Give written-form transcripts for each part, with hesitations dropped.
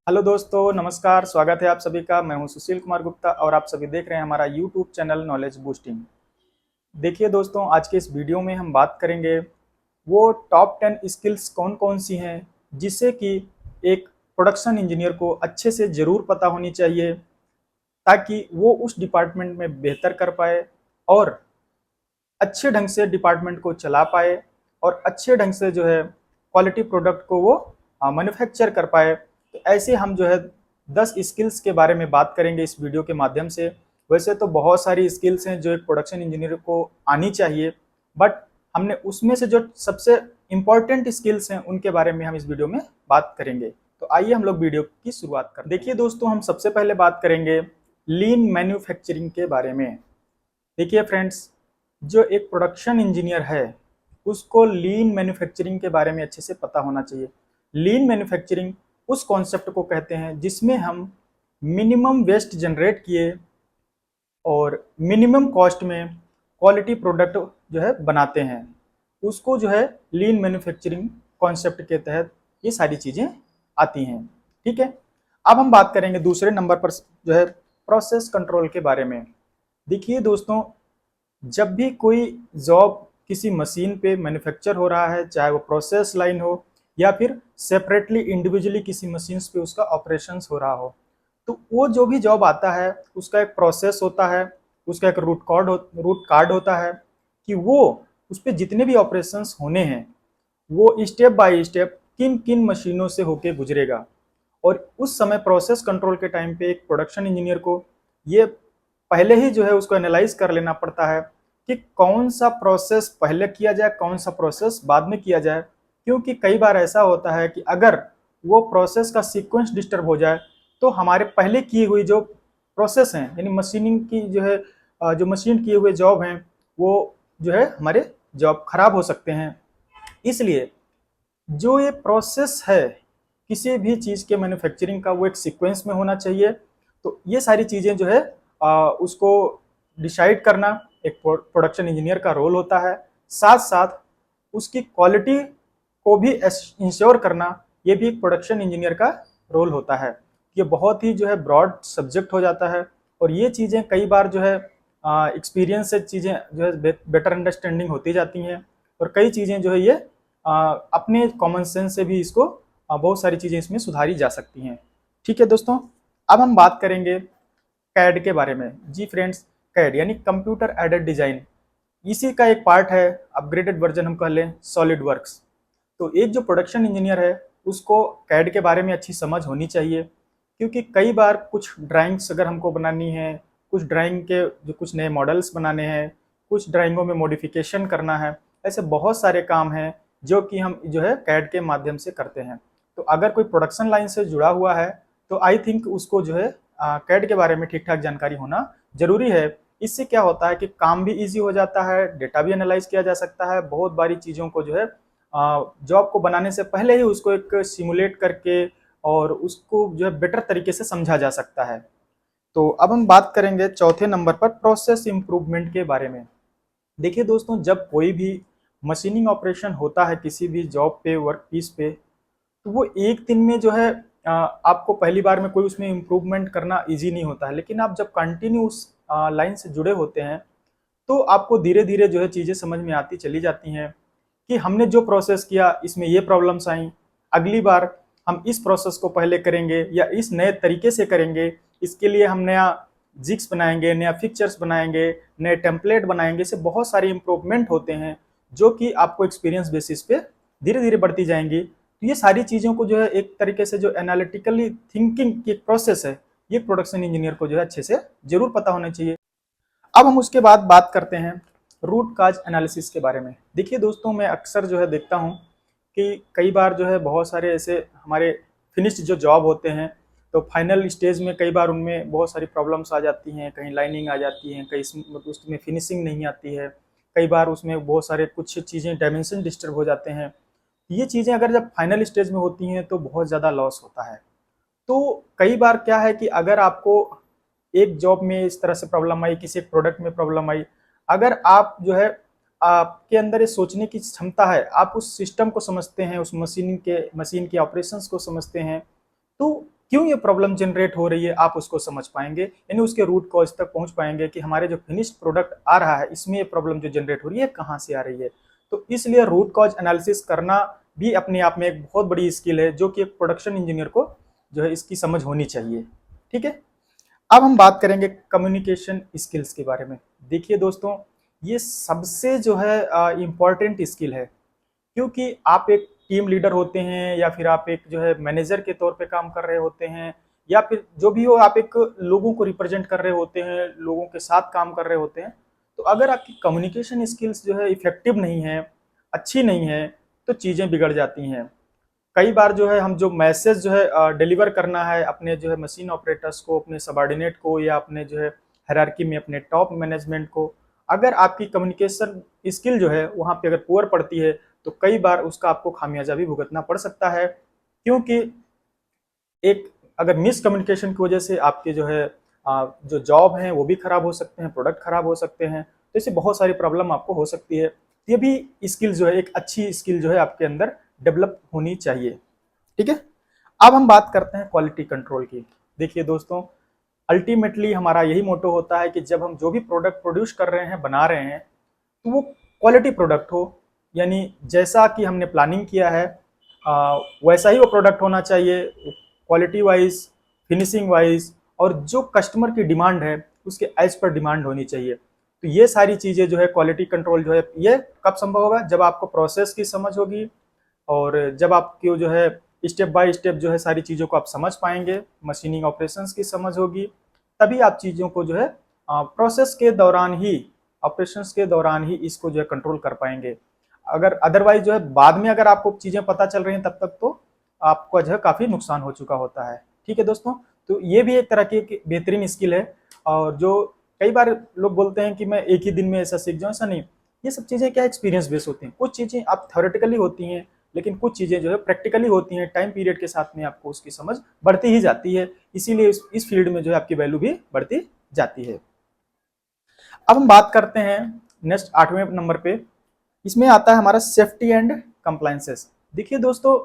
Hello दोस्तों, नमस्कार। स्वागत है आप सभी का। मैं हूं सुशील कुमार गुप्ता और आप सभी देख रहे हैं हमारा यूट्यूब चैनल नॉलेज बूस्टिंग। देखिए दोस्तों, आज के इस वीडियो में हम बात करेंगे वो टॉप 10 स्किल्स कौन कौन सी हैं जिससे कि एक प्रोडक्शन इंजीनियर को अच्छे से ज़रूर पता होनी चाहिए ताकि वो उस डिपार्टमेंट में बेहतर कर पाए और अच्छे ढंग से डिपार्टमेंट को चला पाए और अच्छे ढंग से जो है क्वालिटी प्रोडक्ट को वो मैन्युफैक्चर कर पाए। तो ऐसे हम जो है 10 स्किल्स के बारे में बात करेंगे इस वीडियो के माध्यम से। वैसे तो बहुत सारी स्किल्स हैं जो एक प्रोडक्शन इंजीनियर को आनी चाहिए, बट हमने उसमें से जो सबसे इम्पोर्टेंट स्किल्स हैं उनके बारे में हम इस वीडियो में बात करेंगे। तो आइए हम लोग वीडियो की शुरुआत करें। देखिए दोस्तों, हम सबसे पहले बात करेंगे लीन मैन्युफैक्चरिंग के बारे में। देखिए फ्रेंड्स, जो एक प्रोडक्शन इंजीनियर है उसको लीन मैन्युफैक्चरिंग के बारे में अच्छे से पता होना चाहिए। लीन मैन्युफैक्चरिंग उस कॉन्सेप्ट को कहते हैं जिसमें हम मिनिमम वेस्ट जनरेट किए और मिनिमम कॉस्ट में क्वालिटी प्रोडक्ट जो है बनाते हैं, उसको जो है लीन मैन्युफैक्चरिंग कॉन्सेप्ट के तहत ये सारी चीज़ें आती हैं। ठीक है, अब हम बात करेंगे दूसरे नंबर पर जो है प्रोसेस कंट्रोल के बारे में। देखिए दोस्तों, जब भी कोई जॉब किसी मशीन पे मैन्युफैक्चर हो रहा है, चाहे वो प्रोसेस लाइन हो या फिर सेपरेटली इंडिविजुअली किसी मशीन्स पे उसका ऑपरेशंस हो रहा हो, तो वो जो भी जॉब आता है उसका एक प्रोसेस होता है, उसका एक रूट कार्ड होता है कि वो उस पर जितने भी ऑपरेशंस होने हैं वो स्टेप बाय स्टेप किन किन मशीनों से होके गुजरेगा। और उस समय प्रोसेस कंट्रोल के टाइम पे एक प्रोडक्शन इंजीनियर को ये पहले ही जो है उसको एनालाइज कर लेना पड़ता है कि कौन सा प्रोसेस पहले किया जाए, कौन सा प्रोसेस बाद में किया जाए। क्योंकि कई बार ऐसा होता है कि अगर वो प्रोसेस का सीक्वेंस डिस्टर्ब हो जाए तो हमारे पहले की हुई जो प्रोसेस हैं, यानी मशीनिंग की जो है जो मशीन किए हुए जॉब हैं, वो जो है हमारे जॉब खराब हो सकते हैं। इसलिए जो ये प्रोसेस है किसी भी चीज़ के मैन्युफैक्चरिंग का, वो एक सीक्वेंस में होना चाहिए। तो ये सारी चीज़ें जो है उसको डिसाइड करना एक प्रोडक्शन इंजीनियर का रोल होता है। साथ साथ उसकी क्वालिटी को भी इंश्योर करना ये भी एक प्रोडक्शन इंजीनियर का रोल होता है। ये बहुत ही जो है ब्रॉड सब्जेक्ट हो जाता है और ये चीज़ें कई बार जो है एक्सपीरियंस से चीज़ें जो है बेटर अंडरस्टैंडिंग होती जाती हैं और कई चीज़ें जो है ये अपने कॉमन सेंस से भी इसको बहुत सारी चीज़ें इसमें सुधारी जा सकती हैं। ठीक है दोस्तों, अब हम बात करेंगे कैड के बारे में। जी फ्रेंड्स, कैड यानी कंप्यूटर एडेड डिजाइन, इसी का एक पार्ट है, अपग्रेडेड वर्जन हम कह लें सॉलिड वर्क्स। तो एक जो प्रोडक्शन इंजीनियर है उसको कैड के बारे में अच्छी समझ होनी चाहिए, क्योंकि कई बार कुछ ड्राइंग्स अगर हमको बनानी है, कुछ ड्राइंग के जो कुछ नए मॉडल्स बनाने हैं, कुछ ड्राइंगों में मॉडिफिकेशन करना है, ऐसे बहुत सारे काम हैं जो कि हम जो है कैड के माध्यम से करते हैं। तो अगर कोई प्रोडक्शन लाइन से जुड़ा हुआ है तो आई थिंक उसको जो है कैड के बारे में ठीक ठाक जानकारी होना जरूरी है। इससे क्या होता है कि काम भी इजी हो जाता है, डेटा भी एनालाइज किया जा सकता है, बहुत बारी चीज़ों को जो है जॉब को बनाने से पहले ही उसको एक सिमुलेट करके और उसको जो है बेटर तरीके से समझा जा सकता है। तो अब हम बात करेंगे चौथे नंबर पर प्रोसेस इंप्रूवमेंट के बारे में। देखिए दोस्तों, जब कोई भी मशीनिंग ऑपरेशन होता है किसी भी जॉब पे, वर्क पीस पे, तो वो एक दिन में जो है आपको पहली बार में कोई उसमें इम्प्रूवमेंट करना इजी नहीं होता है। लेकिन आप जब कंटिन्यू उस लाइन से जुड़े होते हैं तो आपको धीरे धीरे जो है चीज़ें समझ में आती चली जाती हैं कि हमने जो प्रोसेस किया इसमें ये प्रॉब्लम्स आई, अगली बार हम इस प्रोसेस को पहले करेंगे या इस नए तरीके से करेंगे, इसके लिए हम नया जिक्स बनाएंगे, नया फिक्चर्स बनाएंगे, नए टेम्पलेट बनाएंगे। इससे बहुत सारे इम्प्रूवमेंट होते हैं जो कि आपको एक्सपीरियंस बेसिस पे धीरे धीरे बढ़ती जाएंगी। तो ये सारी चीज़ों को जो है एक तरीके से जो एनालिटिकली थिंकिंग की प्रोसेस है, ये प्रोडक्शन इंजीनियर को जो है अच्छे से जरूर पता होना चाहिए। अब हम उसके बाद बात करते हैं रूट काज एनालिसिस के बारे में। देखिए दोस्तों, मैं अक्सर जो है देखता हूँ कि कई बार जो है बहुत सारे ऐसे हमारे फिनिश्ड जो जॉब होते हैं तो फाइनल स्टेज में कई बार उनमें बहुत सारी प्रॉब्लम्स आ जाती हैं, कहीं लाइनिंग आ जाती हैं, कहीं उसमें फिनिशिंग नहीं आती है, कई बार उसमें बहुत सारे कुछ चीज़ें डायमेंशन डिस्टर्ब हो जाते हैं। ये चीज़ें अगर जब फाइनल स्टेज में होती हैं तो बहुत ज़्यादा लॉस होता है। तो कई बार क्या है कि अगर आपको एक जॉब में इस तरह से प्रॉब्लम आई, किसी एक प्रोडक्ट में प्रॉब्लम आई, अगर आप जो है आपके अंदर ये सोचने की क्षमता है, आप उस सिस्टम को समझते हैं, उस मशीन के ऑपरेशंस को समझते हैं, तो क्यों ये प्रॉब्लम जनरेट हो रही है, आप उसको समझ पाएंगे, यानी उसके रूट कॉज तक पहुंच पाएंगे कि हमारे जो फिनिश्ड प्रोडक्ट आ रहा है इसमें ये प्रॉब्लम जो जनरेट हो रही है कहाँ से आ रही है। तो इसलिए रूट कॉज एनालिसिस करना भी अपने आप में एक बहुत बड़ी स्किल है, जो कि एक प्रोडक्शन इंजीनियर को जो है इसकी समझ होनी चाहिए। ठीक है, अब हम बात करेंगे कम्युनिकेशन स्किल्स के बारे में। देखिए दोस्तों, ये सबसे जो है इम्पॉर्टेंट स्किल है, क्योंकि आप एक टीम लीडर होते हैं या फिर आप एक जो है मैनेजर के तौर पे काम कर रहे होते हैं, या फिर जो भी हो, आप एक लोगों को रिप्रेजेंट कर रहे होते हैं, लोगों के साथ काम कर रहे होते हैं। तो अगर आपकी कम्युनिकेशन स्किल्स जो है इफेक्टिव नहीं है, अच्छी नहीं है, तो चीज़ें बिगड़ जाती हैं। कई बार जो है हम जो मैसेज जो है डिलीवर करना है अपने जो है मशीन ऑपरेटर्स को, अपने सबॉर्डिनेट को, या अपने जो है हायरार्की में अपने टॉप मैनेजमेंट को, अगर आपकी कम्युनिकेशन स्किल जो है वहाँ पे अगर पुअर पड़ती है, तो कई बार उसका आपको खामियाजा भी भुगतना पड़ सकता है। क्योंकि एक अगर मिस कम्युनिकेशन की वजह से आपके जो है जो जॉब हैं वो भी खराब हो सकते हैं, प्रोडक्ट खराब हो सकते हैं, तो इससे बहुत सारी प्रॉब्लम आपको हो सकती है। ये भी स्किल जो है, एक अच्छी स्किल जो है आपके अंदर डेवलप होनी चाहिए। ठीक है, अब हम बात करते हैं क्वालिटी कंट्रोल की। देखिए दोस्तों, अल्टीमेटली हमारा यही मोटो होता है कि जब हम जो भी प्रोडक्ट प्रोड्यूस कर रहे हैं, बना रहे हैं, तो वो क्वालिटी प्रोडक्ट हो, यानी जैसा कि हमने प्लानिंग किया है वैसा ही वो प्रोडक्ट होना चाहिए, क्वालिटी वाइज, फिनिशिंग वाइज, और जो कस्टमर की डिमांड है उसके एज पर डिमांड होनी चाहिए। तो ये सारी चीज़ें जो है क्वालिटी कंट्रोल जो है, ये कब संभव होगा, जब आपको प्रोसेस की समझ होगी, और जब आपकी जो है स्टेप बाय स्टेप जो है सारी चीज़ों को आप समझ पाएंगे, मशीनिंग ऑपरेशंस की समझ होगी, तभी आप चीज़ों को जो है प्रोसेस के दौरान ही, ऑपरेशंस के दौरान ही इसको जो है कंट्रोल कर पाएंगे। अगर अदरवाइज जो है बाद में अगर आपको चीज़ें पता चल रही हैं, तब तक तो आपका जो है काफ़ी नुकसान हो चुका होता है। ठीक है दोस्तों, तो ये भी एक तरह की एक बेहतरीन स्किल है, और जो कई बार लोग बोलते हैं कि मैं एक ही दिन में ऐसा सीख जाऊँ, ऐसा नहीं। ये सब चीज़ें क्या एक्सपीरियंस बेस होती हैं, कुछ चीज़ें आप थ्योरेटिकली होती हैं, लेकिन कुछ चीज़ें जो है प्रैक्टिकली होती हैं। टाइम पीरियड के साथ में आपको उसकी समझ बढ़ती ही जाती है, इसीलिए इस फील्ड में जो है आपकी वैल्यू भी बढ़ती जाती है। अब हम बात करते हैं नेक्स्ट 8वें नंबर पे, इसमें आता है हमारा सेफ्टी एंड कंप्लायंसेस। देखिए दोस्तों,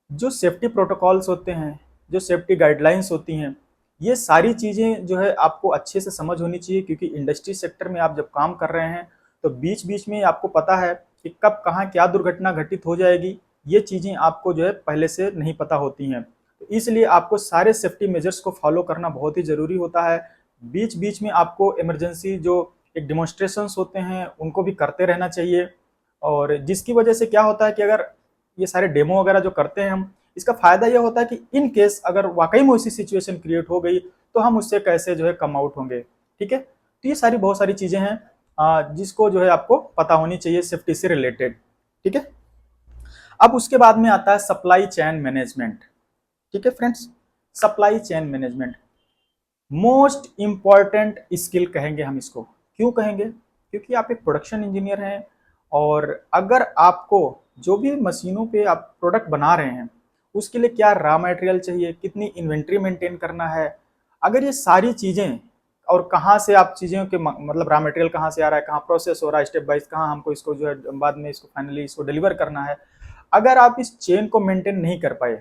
जो सेफ्टी प्रोटोकॉल्स होते हैं, जो सेफ्टी गाइडलाइंस होती हैं, ये सारी चीज़ें जो है आपको अच्छे से समझ होनी चाहिए, क्योंकि इंडस्ट्री सेक्टर में आप जब काम कर रहे हैं तो बीच बीच में आपको पता है कि कब कहाँ क्या दुर्घटना घटित हो जाएगी। ये चीज़ें आपको जो है पहले से नहीं पता होती हैं, तो इसलिए आपको सारे सेफ्टी मेजर्स को फॉलो करना बहुत ही ज़रूरी होता है। बीच बीच में आपको इमरजेंसी जो एक डिमॉन्स्ट्रेशंस होते हैं उनको भी करते रहना चाहिए, और जिसकी वजह से क्या होता है कि अगर ये सारे डेमो वगैरह जो करते हैं हम, इसका फायदा ये होता है कि इन केस अगर वाकई में ऐसी सिचुएशन क्रिएट हो गई, तो हम उससे कैसे जो है कम आउट होंगे। ठीक है, तो ये सारी बहुत सारी चीजें हैं जिसको जो है आपको पता होनी चाहिए सेफ्टी से रिलेटेड। ठीक है, अब उसके बाद में आता है सप्लाई चेन मैनेजमेंट। ठीक है friends, supply chain management most important skill कहेंगे हम इसको। क्यों कहेंगे, क्योंकि आप एक प्रोडक्शन इंजीनियर हैं, और अगर आपको जो भी मशीनों पे आप प्रोडक्ट बना रहे हैं उसके लिए क्या रॉ मटेरियल चाहिए, कितनी इन्वेंट्री मेंटेन करना है, अगर ये सारी चीज़ें, और कहाँ से आप चीज़ों के मतलब रॉ मटेरियल कहाँ से आ रहा है, कहाँ प्रोसेस हो रहा है स्टेप बाइज, कहाँ हमको इसको जो है बाद में इसको फाइनली इसको डिलीवर करना है, अगर आप इस चेन को मेंटेन नहीं कर पाए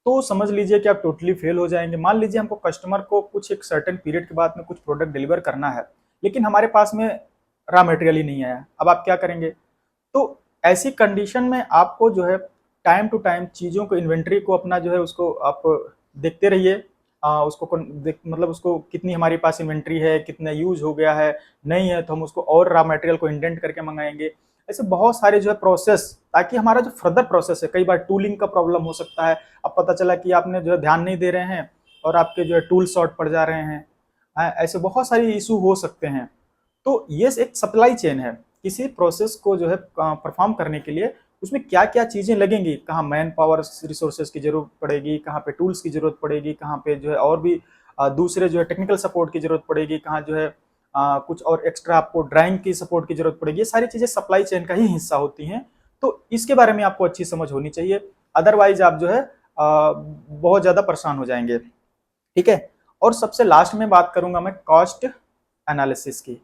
तो समझ लीजिए कि आप टोटली फेल हो जाएंगे। मान लीजिए हमको कस्टमर को कुछ एक सर्टेन पीरियड के बाद में कुछ प्रोडक्ट डिलीवर करना है, लेकिन हमारे पास में रॉ मटेरियल ही नहीं आया, अब आप क्या करेंगे। तो ऐसी कंडीशन में आपको जो है टाइम टू टाइम चीज़ों को, इन्वेंट्री को अपना जो है उसको आप देखते रहिए, मतलब उसको कितनी हमारे पास इन्वेंट्री है, कितना यूज हो गया है, नहीं है तो हम उसको और रॉ मटेरियल को इंडेंट करके मंगाएंगे। ऐसे बहुत सारे जो है प्रोसेस, ताकि हमारा जो फर्दर प्रोसेस है, कई बार टूलिंग का प्रॉब्लम हो सकता है, अब पता चला कि आपने जो है ध्यान नहीं दे रहे हैं और आपके जो है टूल शॉर्ट पड़ जा रहे हैं, ऐसे बहुत सारी इशू हो सकते हैं। तो ये एक सप्लाई चेन है, किसी प्रोसेस को जो है परफॉर्म करने के लिए उसमें क्या क्या चीज़ें लगेंगी, कहाँ मैन पावर रिसोर्सेज की जरूरत पड़ेगी, कहाँ पे टूल्स की जरूरत पड़ेगी, कहाँ पे जो है और भी दूसरे जो है टेक्निकल सपोर्ट की जरूरत पड़ेगी, कहाँ जो है कुछ और एक्स्ट्रा आपको ड्राइंग की सपोर्ट की जरूरत पड़ेगी। ये सारी चीज़ें सप्लाई चेन का ही हिस्सा होती हैं, तो इसके बारे में आपको अच्छी समझ होनी चाहिए, अदरवाइज आप जो है बहुत ज़्यादा परेशान हो जाएंगे। ठीक है, और सबसे लास्ट में बात करूंगा मैं कॉस्ट एनालिसिस की।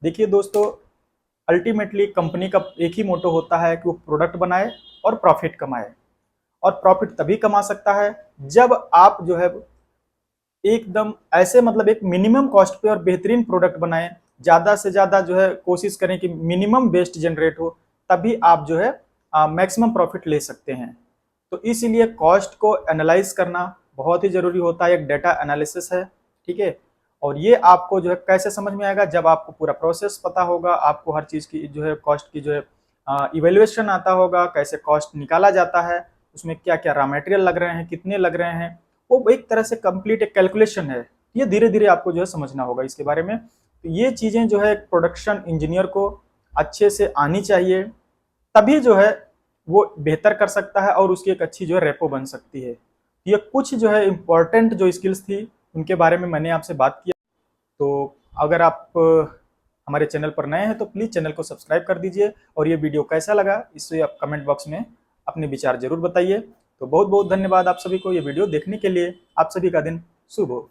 देखिए दोस्तों, अल्टीमेटली कंपनी का एक ही मोटो होता है कि वो प्रोडक्ट बनाए और प्रॉफिट कमाए, और प्रॉफिट तभी कमा सकता है जब आप जो है एकदम ऐसे मतलब एक मिनिमम कॉस्ट पे और बेहतरीन प्रोडक्ट बनाएं, ज़्यादा से ज़्यादा जो है कोशिश करें कि मिनिमम वेस्ट जनरेट हो, तभी आप जो है मैक्सिमम प्रॉफिट ले सकते हैं। तो इसीलिए कॉस्ट को एनालाइज करना बहुत ही ज़रूरी होता है, एक डेटा एनालिसिस है, ठीक है। और ये आपको जो है कैसे समझ में आएगा, जब आपको पूरा प्रोसेस पता होगा, आपको हर चीज़ की जो है कॉस्ट की जो है इवेल्युएशन आता होगा, कैसे कॉस्ट निकाला जाता है, उसमें क्या क्या रॉ मटेरियल लग रहे हैं, कितने लग रहे हैं, वो एक तरह से कंप्लीट एक कैलकुलेशन है। ये धीरे धीरे आपको जो है समझना होगा इसके बारे में। तो ये चीज़ें जो है एक प्रोडक्शन इंजीनियर को अच्छे से आनी चाहिए, तभी जो है वो बेहतर कर सकता है और उसकी एक अच्छी जो है रेपो बन सकती है। ये कुछ जो है इम्पोर्टेंट जो स्किल्स थी उनके बारे में मैंने आपसे बात किया। तो अगर आप हमारे चैनल पर नए हैं तो प्लीज़ चैनल को सब्सक्राइब कर दीजिए, और ये वीडियो कैसा लगा इससे आप कमेंट बॉक्स में अपने विचार जरूर बताइए। तो बहुत बहुत धन्यवाद आप सभी को ये वीडियो देखने के लिए। आप सभी का दिन शुभ हो।